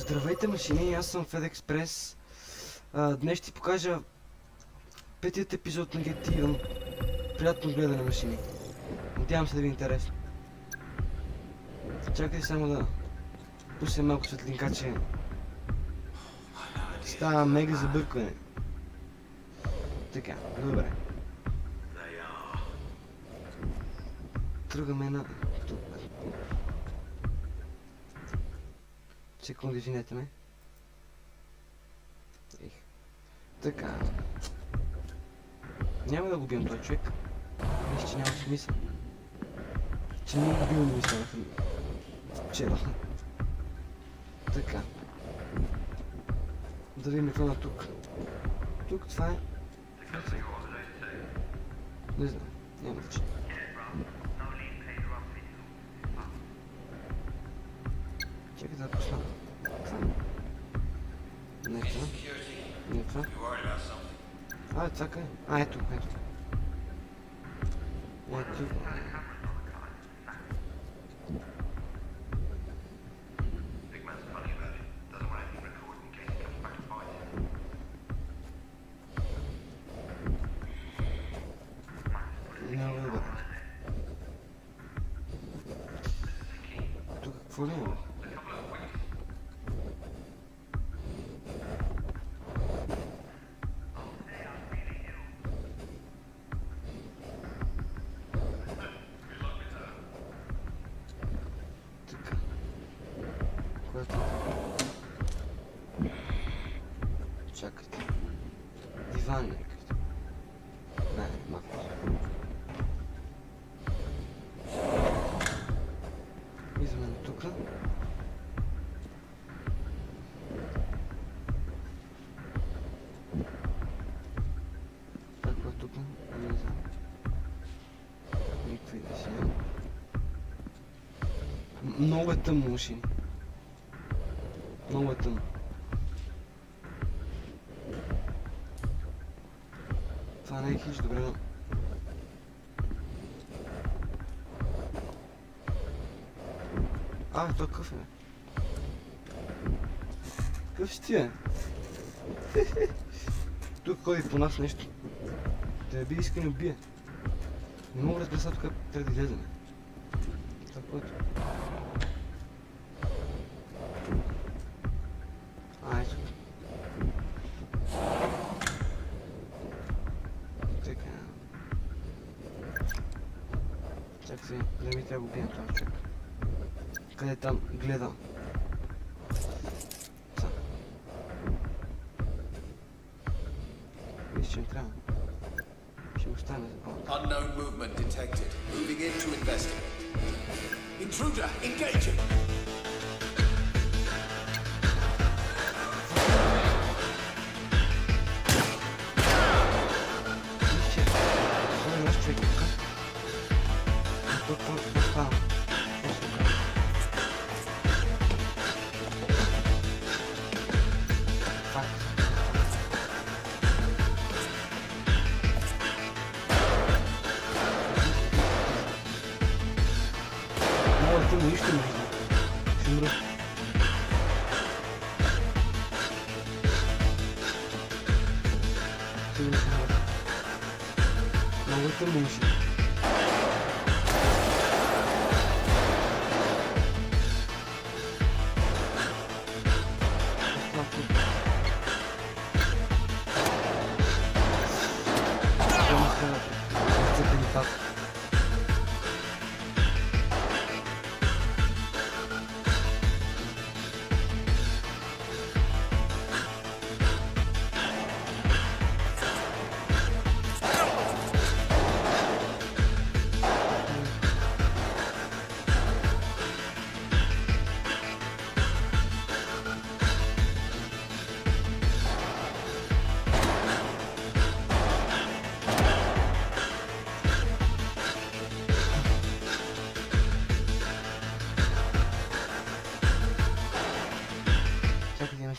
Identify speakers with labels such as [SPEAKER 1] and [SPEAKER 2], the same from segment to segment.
[SPEAKER 1] Здравейте, машини, аз съм FedExpress. Днес ще ти покажа петият епизод на Get Even. Приятно гледане, машини. Надявам се да ви е интересно. Чакай само да пусна малко светлинка, че става мега забъркване. Така, добре. Тръгваме на тук. Секунда, извинете ме. Така. Няма да го бием този човек. Мисля, че няма смисъл. Че не го бил мисъл. Вчера. Така. Да видим какво на тук. Тук това е... Не знам. Няма значение. Чакай да пусна. Не това. Не това. Цака. Ето. Ето. Много добре. Тук какво ли има? Чакайте. Диван някакъв. Не, малко. Измен тук. Какво е тук? Не знам. Никакви да си няма. Много е тъмно, машини. Много е тъмно. Това не е хич, добре, но... Той къв е, бе? Къв си ти, бе? Тук ходи по нас нещо. Да би иска ни убие. Не мога да разбера тук трябва да излеземе. Това което? Ето. Така. Чакай се, да ми трябва да убием това човек. Къде там гледа? Мисля, че не трябва. Ще го стане за болта.
[SPEAKER 2] Unknown movement detected. Moving in to investigate. Intruder, engaging!
[SPEAKER 1] Нищо не виждам. Ще умра. Сигурно ще умра. Много е тъмно, миши.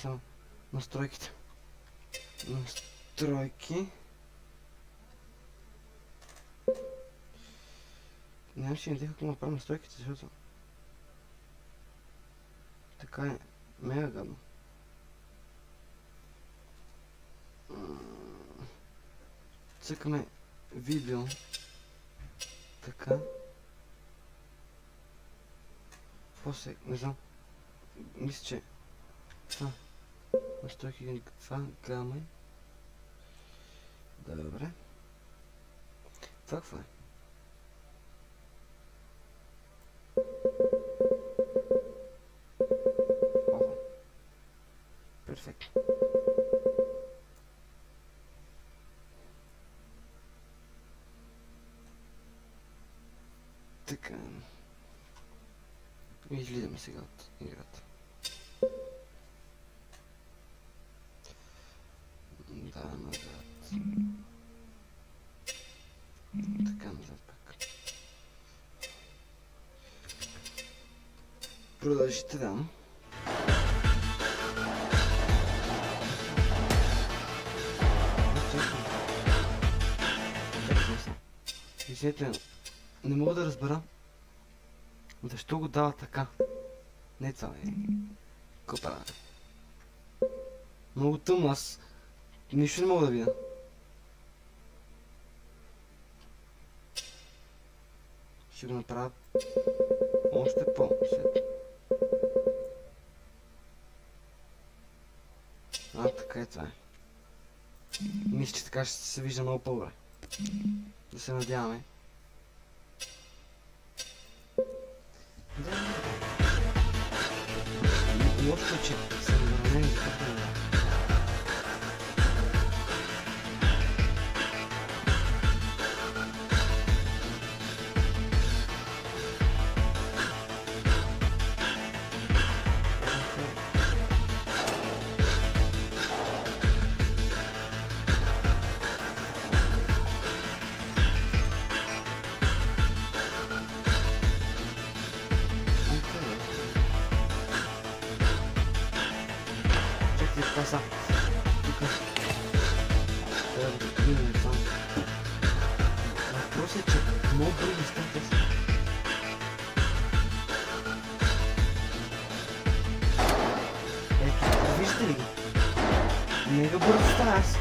[SPEAKER 1] Само настройките. Настройки. Нямаше идея как му направим настройките, защото така е Мега гадно. Цъкаме видео. Така. После, не знам. Мисля, че това. Настройки ги това гаме. Добре. Това какво е? Охо. Перфектно. Така. Излизаме сега от играта. Да, назад. Така, назад пак. Продължите, да. Виждете, не мога да разбера защо го дава така. Не това е. Какво правя? Много тъмно, аз нищо не мога да видя. Ще го направя още по-светло. Така е това е. Мисля, че така ще се вижда много по-добре. Да се надяваме. Лошото е, че съм наранен за това не дава. Паса. Тук. Трябва да минем там. Въпросът е, че много бързо става са. Ето, виждате ли го? Мега бързо става аз.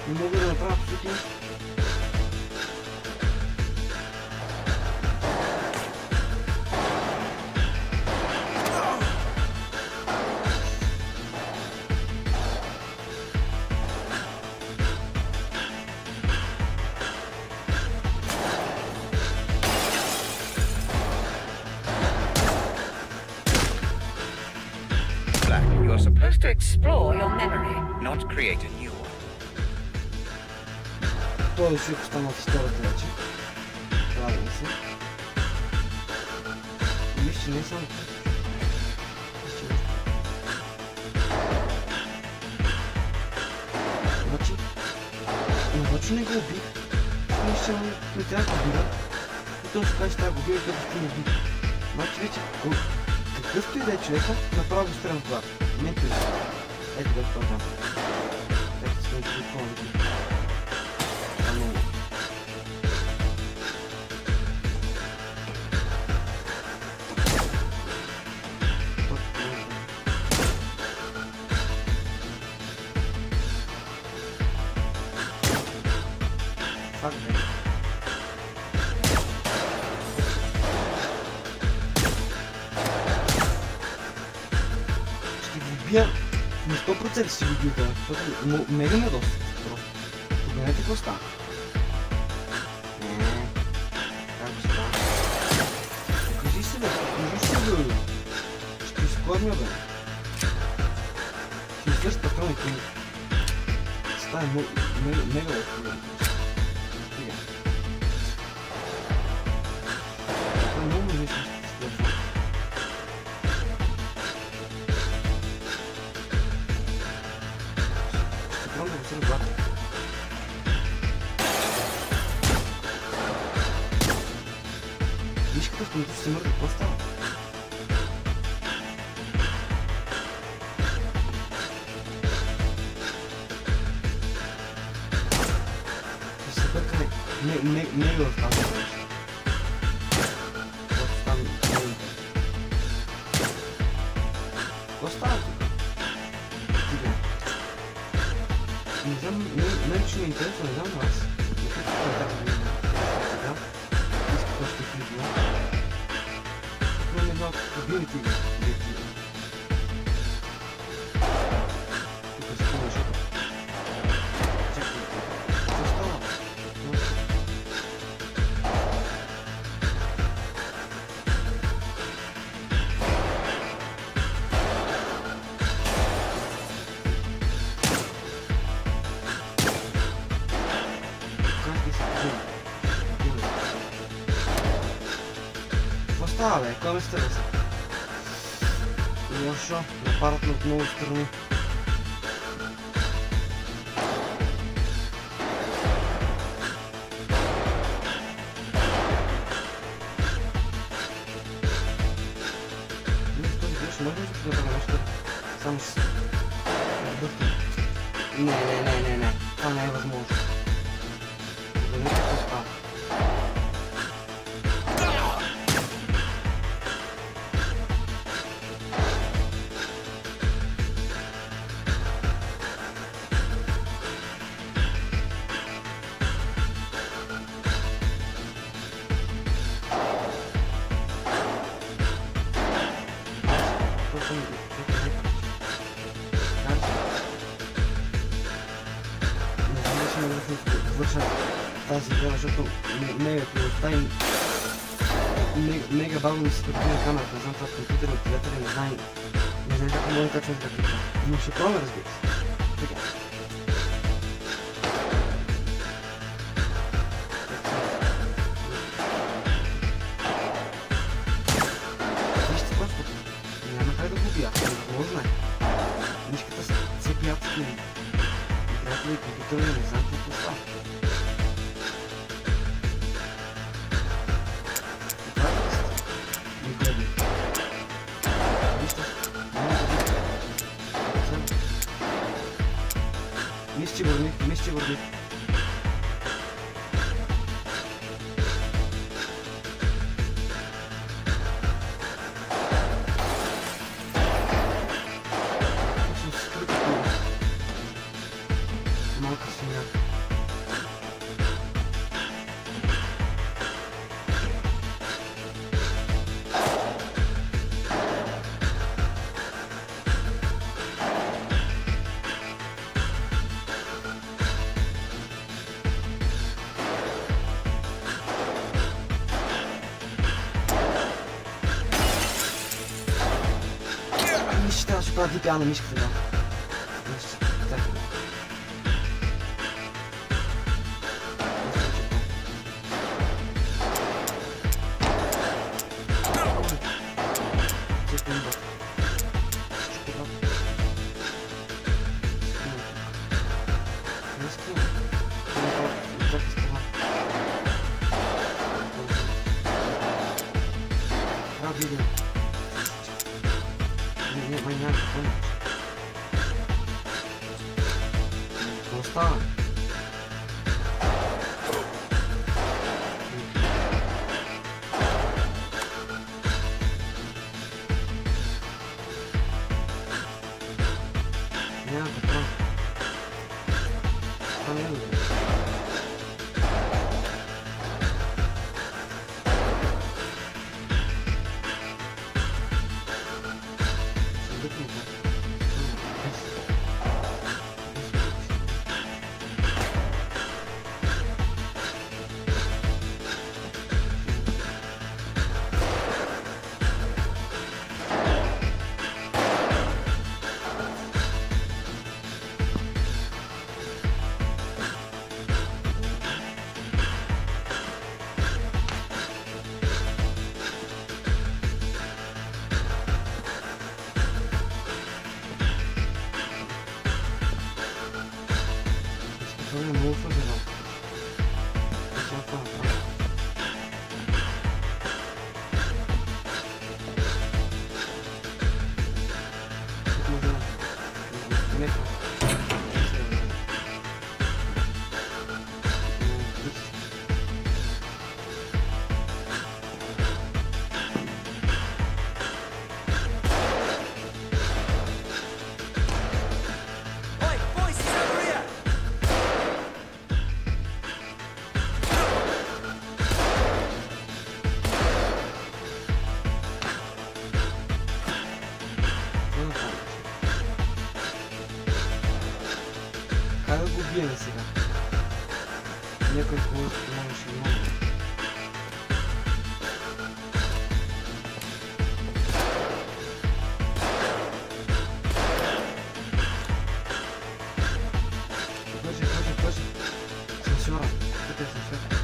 [SPEAKER 1] Не мога да направя абсолютно нищо.
[SPEAKER 3] You're supposed to explore your memory, not create a new one.
[SPEAKER 1] Той ще остана в историята вече. Правилно се. Виж, че не само. Значи не го убих. Мисля, че не трябва да го убива. И той ще каже, че трябва да го убива, като ще го убих. Значи вече, какъвто и да е човека, направо го стрелям това. Не той. Ето да това там. Ето сме телефоните. Факт е. Ще го убия на 100% ще го убия това, защото мега ме доста просто. Погледнете какво става. Как го става? Кажи се бе, не ще го убия. Ще изкладня бе. Ще излез патроните ми. Става мега доста. Много лесно ще се случва. Ще пробвам да го съря главата. Виж като автоматично ще се мърда, какво става? Ще се бъркаме мега в тази връща. Какво става тук? Не знам, мен ще ми е интересно, не знам на вас. Не като така да видим сега. Искам още клипна. Имаме малко любимите игри. Тук се спомня, защото... Чакай, какво става? Какво става, бе? Кой ме стреса? Лошо, нападат от много страни. Може ли да направя нещо? Само ще се отбъркам. Не. Това не е възможно. Погледнете какво става. Върша тази игра, защото мега прилостта и мега бавно ми се препи на камерата. Не знам това компютър от телефона, не знам как мога точно да кликна. Но ще пробваме, разбира се. Така. Вижте просто, няма как да го убия, не го знае. Мишката се приятели. Приятели и компютър не знам какво става. Мисче върни. Малка свиня. Трябваше да дипя на мишката, да. Какво става? Няма патрон. Това не е добре. Това е много съжалявам. Това е това. Тук може да... Не. биеме сега. Някой хубаво нямаше много. Бърже. Сенсора. Къде е сенсора?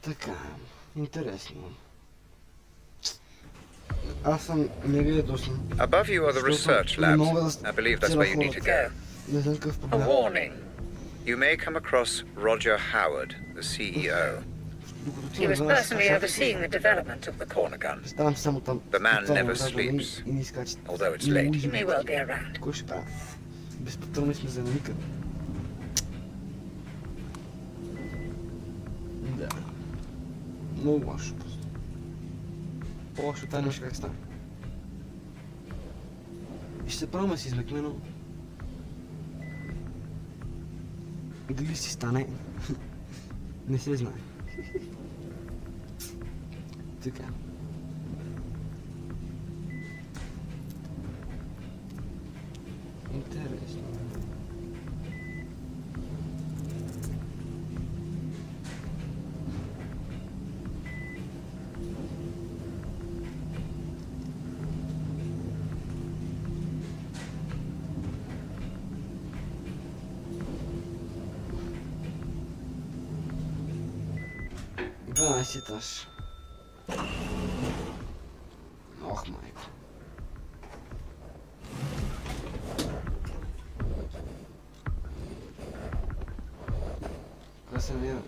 [SPEAKER 1] Така, интересно. Аз съм мега ядосен.
[SPEAKER 4] Above you are the research labs. I believe that's where you need to go.
[SPEAKER 1] Не знам какъв
[SPEAKER 3] A
[SPEAKER 1] проблем.
[SPEAKER 3] warning.
[SPEAKER 4] You may come across Roger Howard, the CEO.
[SPEAKER 1] Докато
[SPEAKER 3] He
[SPEAKER 1] ти не
[SPEAKER 3] was
[SPEAKER 1] знаеш
[SPEAKER 3] personally
[SPEAKER 1] шафата,
[SPEAKER 3] overseeing the development of the corner gun.
[SPEAKER 1] ставам само там.
[SPEAKER 4] The man
[SPEAKER 1] специално
[SPEAKER 4] never
[SPEAKER 1] радвам
[SPEAKER 4] sleeps,
[SPEAKER 1] и ни изкачат.
[SPEAKER 4] although it's
[SPEAKER 1] И
[SPEAKER 4] late.
[SPEAKER 1] луижим.
[SPEAKER 3] He may well be around.
[SPEAKER 1] Кой ще правя? Безпътърни сме за никъде. Да. Много лошо просто. По-лошо това нещо как стане. И ще се правим да си измекме, но... Дали си стане? Не се знае. Така. Интересно. Етаж. Ох, майко. Кога се намираме?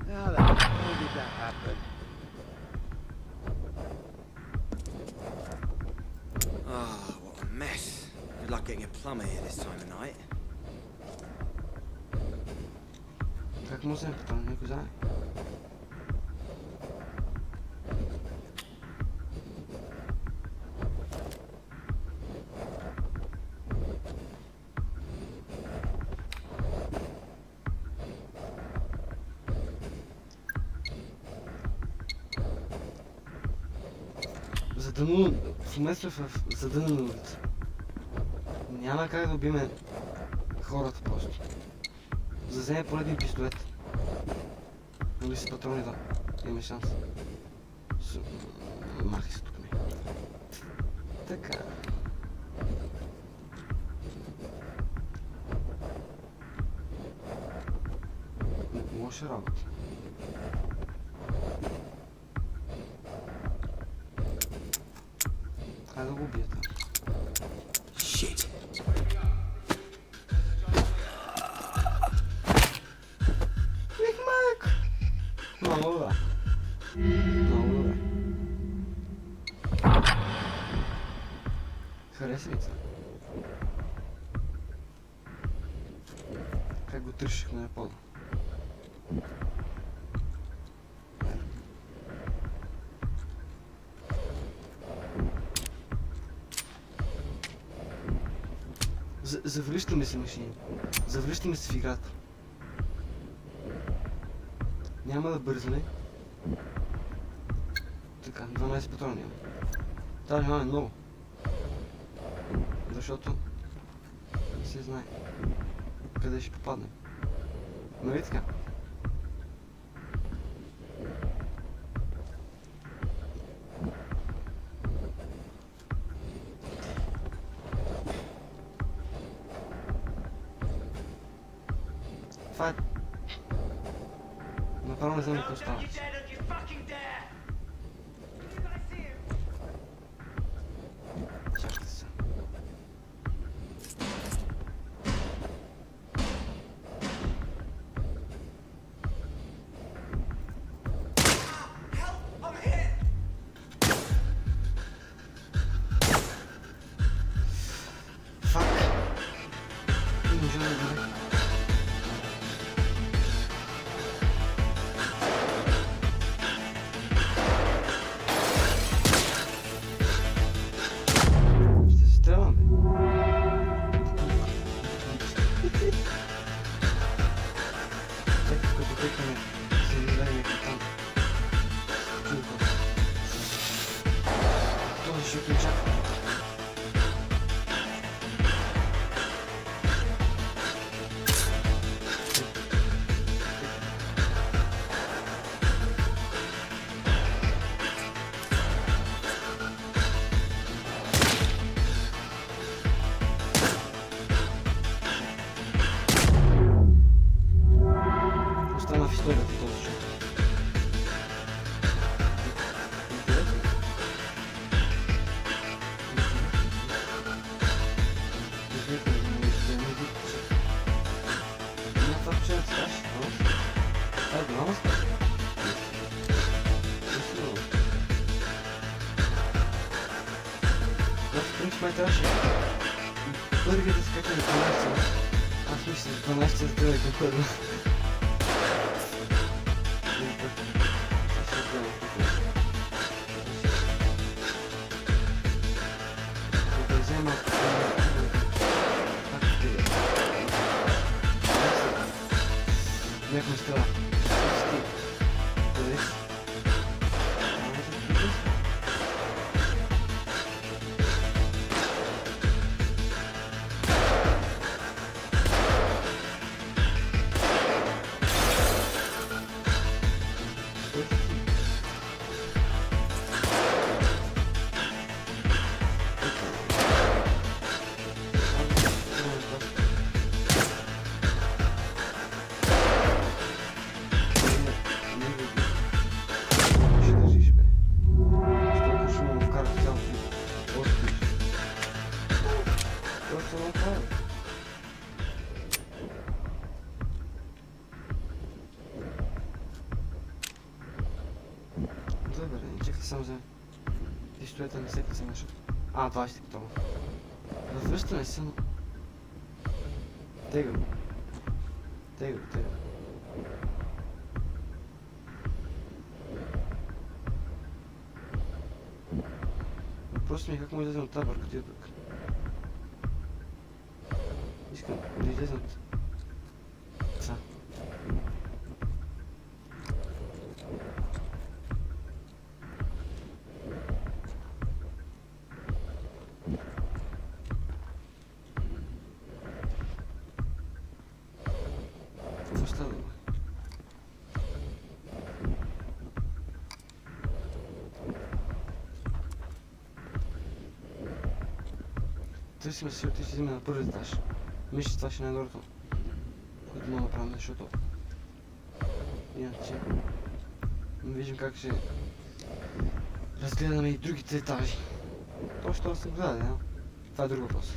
[SPEAKER 5] How the hell did that happen?
[SPEAKER 2] Ah, what a mess. Good luck getting a plumber here this time of night.
[SPEAKER 1] Как му се питам, някой знае? Задънено... В момента сме в задънена улица. Няма как да убиме хората просто. За да вземе поне един пистолет. Нали си патрони, да. Имаме шанс. Махай се тук ми. Така. Лоша работа. Хайде да го убия там.
[SPEAKER 2] Shit.
[SPEAKER 1] Мик-мак! Много добре. Много добре. Хареса ли това? Как го тършихме на пода? Завръщаме се машини. Завръщаме се в играта. Няма да бързаме. Така, 12 патрона няма. Да, нямаме много. Защото не се знае къде ще попаднем. Нали така? Това е... Направо не знам какво става. защото не чакам. Остана в историята този човек. Интересно. Това почва да страши, това е голяма страшна. В принцип май трябваше първият да скакне на 12. Аз мисля, 12 за това е към първо. Да взема як ми става? Добре, чакай само за пистолета не се къса нещо. 20 готово. Възвръщаме се, но... Тега го. Тега. Въпросът ми е как може да излезем от тази бъркотия тук. Искам да излезем от... Са. Какво става? Търсим си отиш да на първи етаж. Мисля, че това ще е най-доброто, което мога да направим, защото иначе не виждам как ще разгледаме и другите етажи. Точно да се гледа, да? Това е друг въпрос.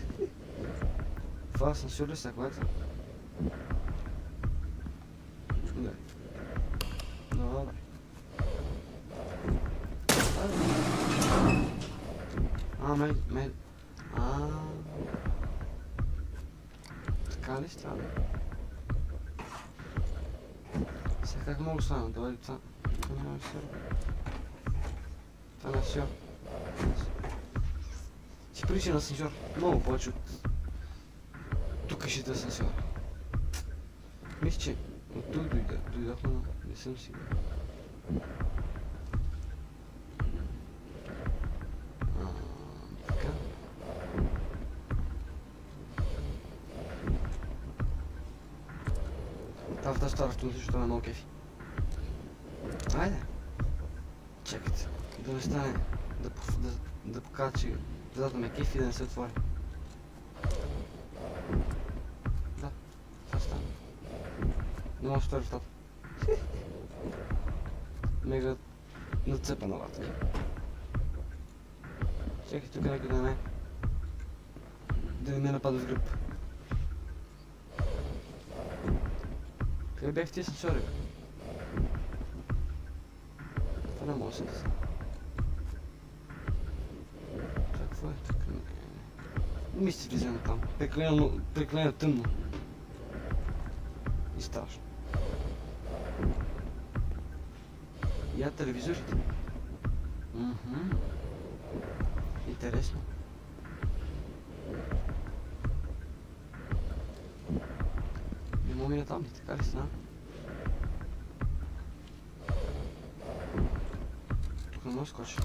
[SPEAKER 1] Това асансьор ли са, което? Да. Добре. Така ли става? Сега как мога да стана? Давай това. Това няма асансьор. Това не е асансьор. Си прилича на асансьор. Много повече от... Тук ще да асансьор. Мисля, че от тук дойдохме, но не съм сигурен. Така. Тази стара автоматично това е много кефи. Айде. Чакайте. Да не стане да покажа, че вратата ме кефи и да не се отвори. Да, това стана. Не може да отвори вратата. Мега нацепена вратка. Чакай тук някой да не ме напада в гръб. Къде бях ти асансьори? Това не може да се. Какво е така? Не ми се влизаме там. Преклено тъмно. И страшно. Я телевизорите. Интересно. Не мога мина там ли, така ли стана? Тук не може скочи.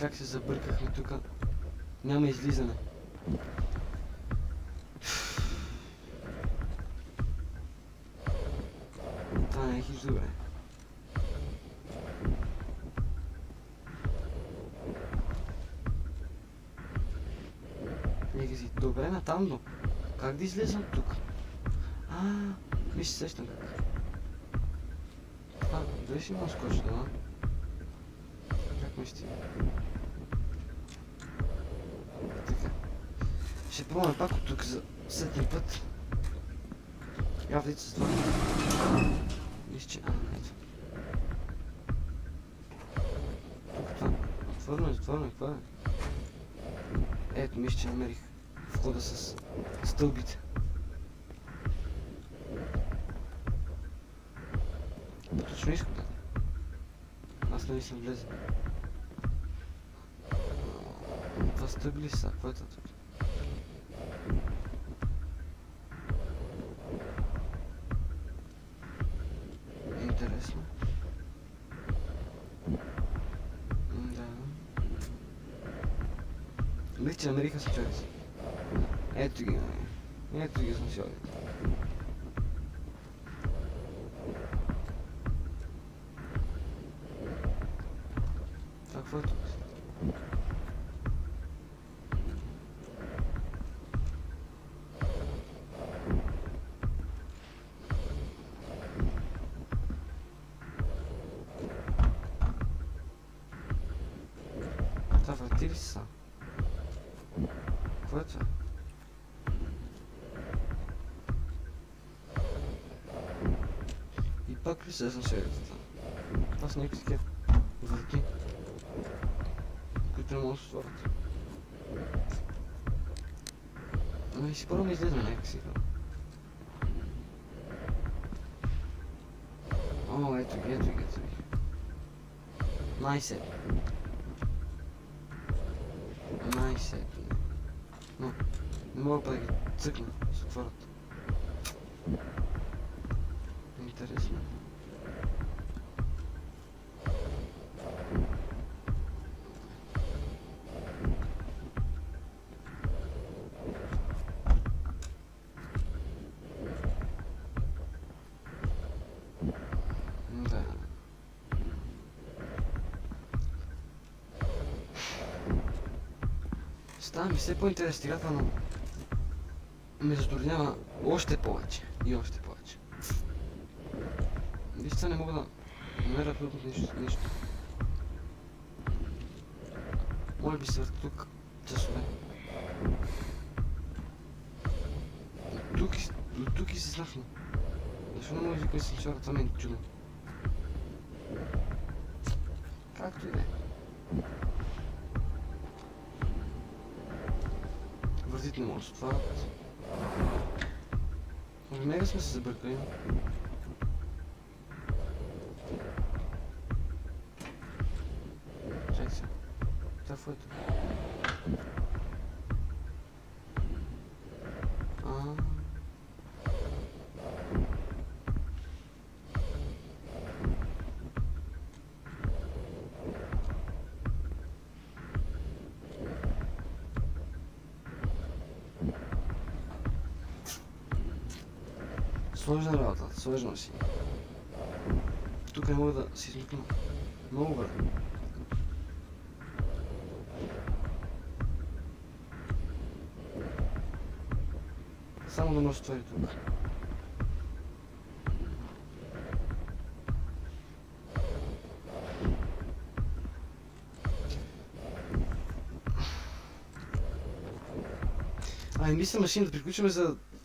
[SPEAKER 1] Как се забъркахме тук. Няма излизане. Това не е хич добре. Нека си добре натамно. Как да излезам тук? Виж се сещам как. Дали ще имам скоча, да? Как ме ще? Така. Ще пробваме пак от тук за сетния път. Я влиза с това. Виж, че... ето. Тук това. Затворно е, това е. Ето, мисля, че намерих входа с стълбите. Точно искам да. Аз не съм влезен. Това стъбли са, какво е това тук? Интересно. Да. Мисля, че намериха се човеци. Ето ги, ето ги съм сигурен. Какво е тук? Това върти ли са? Какво е това? И пак ли се съм серията? Това са някакви такива върти, които не могат да се отворят. Ами си първо ми излезме някакси. О, ето ги. Най-сетне. Но, не мога да ги цъкна, да се отворят. Интересно. Да. Става ми все по-интересна играта, но ме затруднява още повече и още повече. Вижте, не мога да намеря абсолютно нищо. Може би се върта тук часове. До тук и се знахна. Защо не може да си чара, това мен е чудно. Както и да е. Въртите не може да се отварят. Може мега сме се забъркали. Чакай се. Това е това. Сложна работа, сложно си. Тук не мога да си измъкна. Много бре. Само да може да отвори тук. Мисля, машина, да приключваме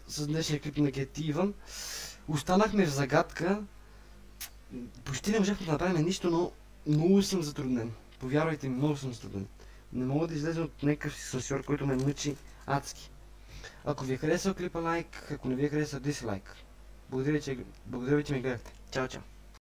[SPEAKER 1] с днешния клип на Get Even. Останахме в загадка. Почти не можахме да направим нищо, но много съм затруднен. Повярвайте ми, много съм затруднен. Не мога да излезем от някакъв сенсор, който ме мъчи адски. Ако ви е харесал клипа, лайк, ако не ви е харесал, дизлайк. Благодаря ви, че ме гледахте. Чао, чао.